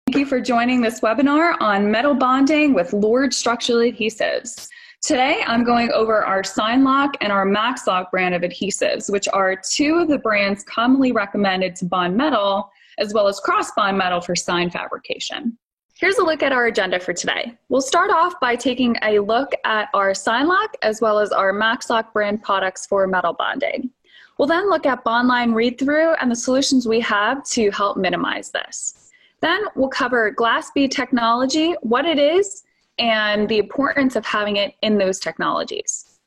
Thank you for joining this webinar on metal bonding with LORD Structural Adhesives. Today, I'm going over our SignLock and our MaxLock brand of adhesives, which are two of the brands commonly recommended to bond metal, as well as cross-bond metal for sign fabrication. Here's a look at our agenda for today. We'll start off by taking a look at our SignLock as well as our MaxLock brand products for metal bonding. We'll then look at bond line read-through and the solutions we have to help minimize this. Then we'll cover glass bead technology, what it is, and the importance of having it in those technologies.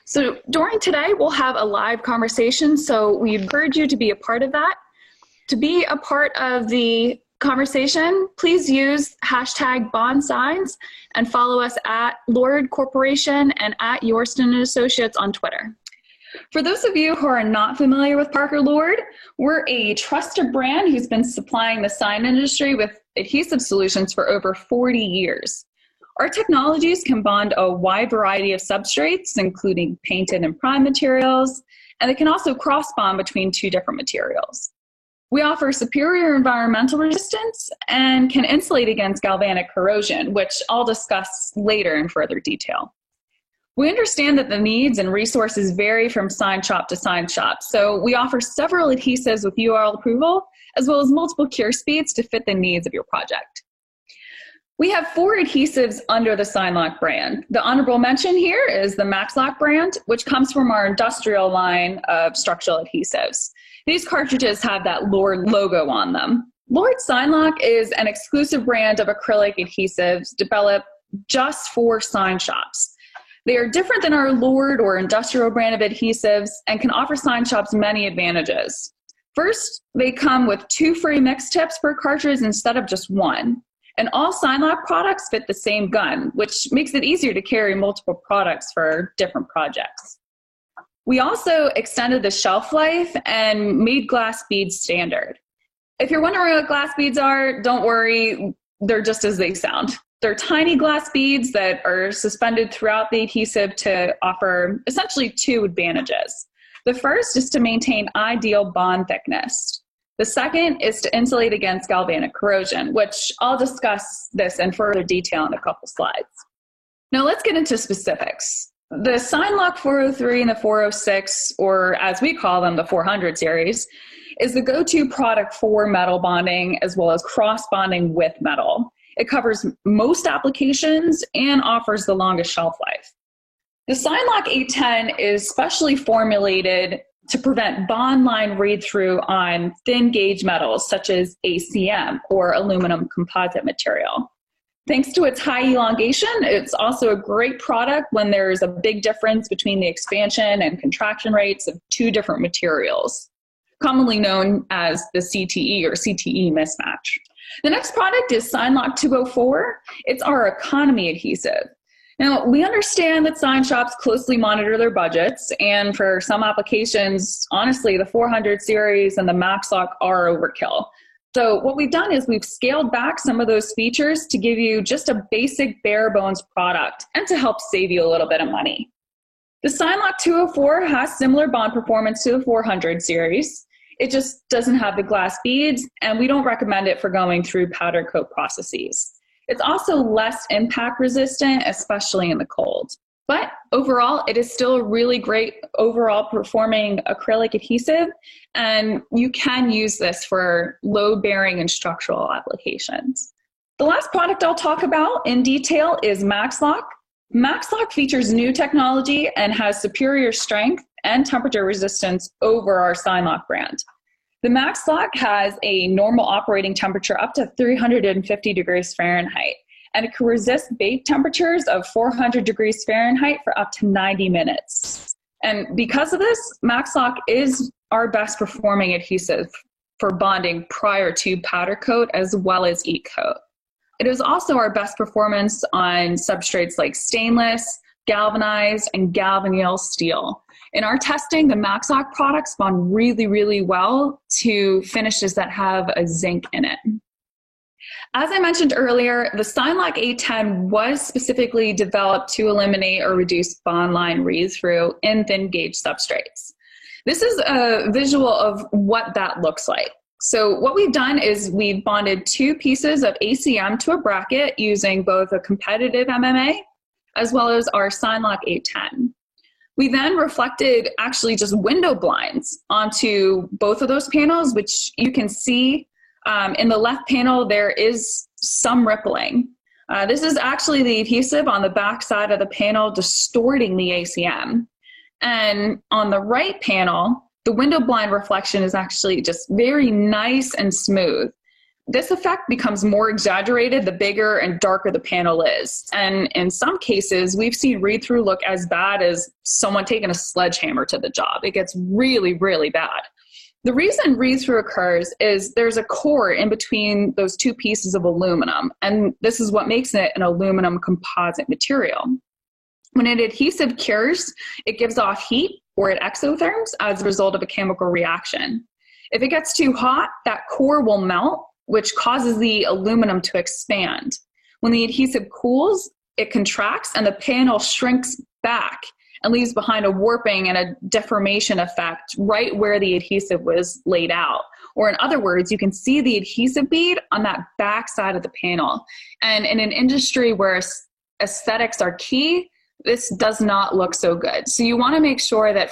So during today, we'll have a live conversation, so we encourage you to be a part of that. To be a part of the conversation, please use hashtag #BondSigns and follow us at LORD Corporation and at Yorston & Associates on Twitter. For those of you who are not familiar with Parker Lord, we're a trusted brand who's been supplying the sign industry with adhesive solutions for over 40 years. Our technologies can bond a wide variety of substrates, including painted and prime materials, and they can also cross-bond between two different materials. We offer superior environmental resistance and can insulate against galvanic corrosion, which I'll discuss later in further detail. We understand that the needs and resources vary from sign shop to sign shop, so we offer several adhesives with UL approval, as well as multiple cure speeds to fit the needs of your project. We have 4 adhesives under the SignLock brand. The honorable mention here is the MaxLock brand, which comes from our industrial line of structural adhesives. These cartridges have that LORD logo on them. LORD SignLock is an exclusive brand of acrylic adhesives developed just for sign shops. They are different than our LORD or industrial brand of adhesives and can offer sign shops many advantages. First, they come with 2 free mix tips per cartridge instead of just 1. And all SignLock products fit the same gun, which makes it easier to carry multiple products for different projects. We also extended the shelf life and made glass beads standard. If you're wondering what glass beads are, don't worry, they're just as they sound. They're tiny glass beads that are suspended throughout the adhesive to offer essentially 2 advantages. The first is to maintain ideal bond thickness. The second is to insulate against galvanic corrosion, which I'll discuss this in further detail in a couple slides. Now let's get into specifics. The SignLock 403 and the 406, or as we call them, the 400 series, is the go-to product for metal bonding as well as cross-bonding with metal. It covers most applications and offers the longest shelf life. The SignLock 810 is specially formulated to prevent bond line read-through on thin gauge metals such as ACM or aluminum composite material. Thanks to its high elongation, it's also a great product when there's a big difference between the expansion and contraction rates of 2 different materials, commonly known as the CTE or CTE mismatch. The next product is SignLock 204. It's our economy adhesive. Now, we understand that sign shops closely monitor their budgets, and for some applications, honestly, the 400 series and the MaxLock are overkill. So what we've done is we've scaled back some of those features to give you just a basic bare bones product and to help save you a little bit of money. The SignLock 204 has similar bond performance to the 400 series. It just doesn't have the glass beads, and we don't recommend it for going through powder coat processes. It's also less impact resistant, especially in the cold. But overall, it is still a really great overall performing acrylic adhesive, and you can use this for load-bearing and structural applications. The last product I'll talk about in detail is MaxLock. MaxLock features new technology and has superior strength and temperature resistance over our SignLock brand. The MaxLock has a normal operating temperature up to 350 degrees Fahrenheit, and it can resist bake temperatures of 400 degrees Fahrenheit for up to 90 minutes. And because of this, MaxLock is our best performing adhesive for bonding prior to powder coat as well as heat coat. It is also our best performance on substrates like stainless, galvanized, and galvanneal steel. In our testing, the MaxLock products bond really, really well to finishes that have a zinc in it. As I mentioned earlier, the SignLock 810 was specifically developed to eliminate or reduce bond line read-through in thin gauge substrates. This is a visual of what that looks like. So what we've done is we've bonded 2 pieces of ACM to a bracket using both a competitive MMA as well as our SignLock 810. We then reflected actually just window blinds onto both of those panels, which you can see in the left panel, there is some rippling. This is actually the adhesive on the back side of the panel distorting the ACM. And on the right panel, the window blind reflection is actually just very nice and smooth. This effect becomes more exaggerated the bigger and darker the panel is. And in some cases, we've seen read-through look as bad as someone taking a sledgehammer to the job. It gets really, really bad. The reason read-through occurs is there's a core in between those 2 pieces of aluminum, and this is what makes it an aluminum composite material. When an adhesive cures, it gives off heat or it exotherms as a result of a chemical reaction. If it gets too hot, that core will melt, which causes the aluminum to expand. When the adhesive cools, it contracts and the panel shrinks back and leaves behind a warping and a deformation effect right where the adhesive was laid out. Or in other words, you can see the adhesive bead on that back side of the panel. And in an industry where aesthetics are key, this does not look so good. So you want to make sure that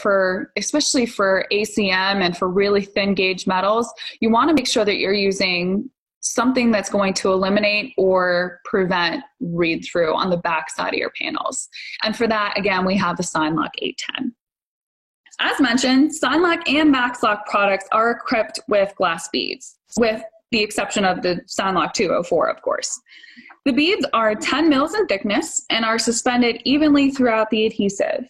especially for ACM and for really thin gauge metals, you want to make sure that you're using something that's going to eliminate or prevent read through on the back side of your panels. And for that, again, we have the SignLock 810. As mentioned, SignLock and MaxLock products are equipped with glass beads, with the exception of the SignLock 204, of course. The beads are 10 mils in thickness and are suspended evenly throughout the adhesive.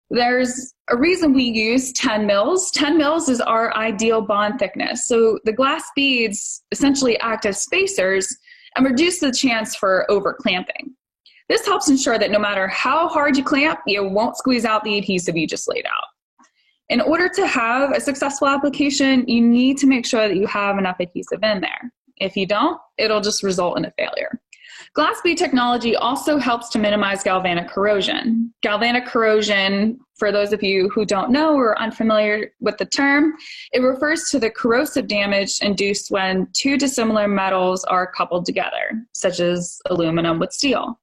There's a reason we use 10 mils. 10 mils is our ideal bond thickness. So the glass beads essentially act as spacers and reduce the chance for over clamping. This helps ensure that no matter how hard you clamp, you won't squeeze out the adhesive you just laid out. In order to have a successful application, you need to make sure that you have enough adhesive in there. If you don't, it'll just result in a failure. Glass bead technology also helps to minimize galvanic corrosion. Galvanic corrosion, for those of you who don't know or are unfamiliar with the term, it refers to the corrosive damage induced when 2 dissimilar metals are coupled together, such as aluminum with steel.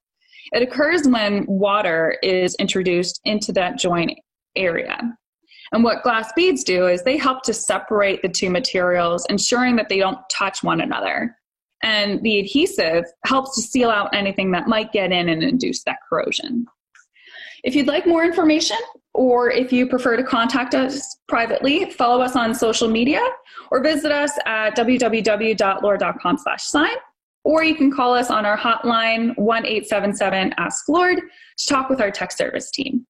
It occurs when water is introduced into that joint area. And what glass beads do is they help to separate the 2 materials, ensuring that they don't touch one another. And the adhesive helps to seal out anything that might get in and induce that corrosion. If you'd like more information, or if you prefer to contact us privately, follow us on social media or visit us at www.lord.com/sign, or you can call us on our hotline 1-877-ASK-LORD to talk with our tech service team.